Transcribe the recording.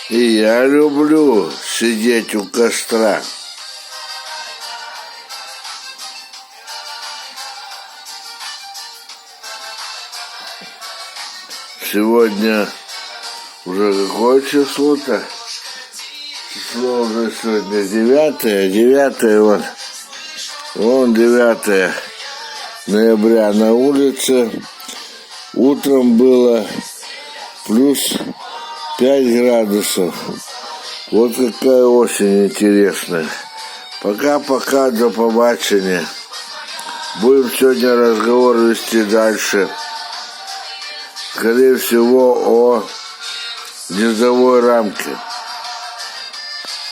И я люблю сидеть у костра. Сегодня уже какое число-то? Число уже сегодня 9 вот. Вон 9 ноября на улице. Утром было плюс 5 градусов. Вот какая осень интересная. Пока-пока, до побачення. Будем сегодня разговор вести дальше. Скорее всего, о низовой рамке.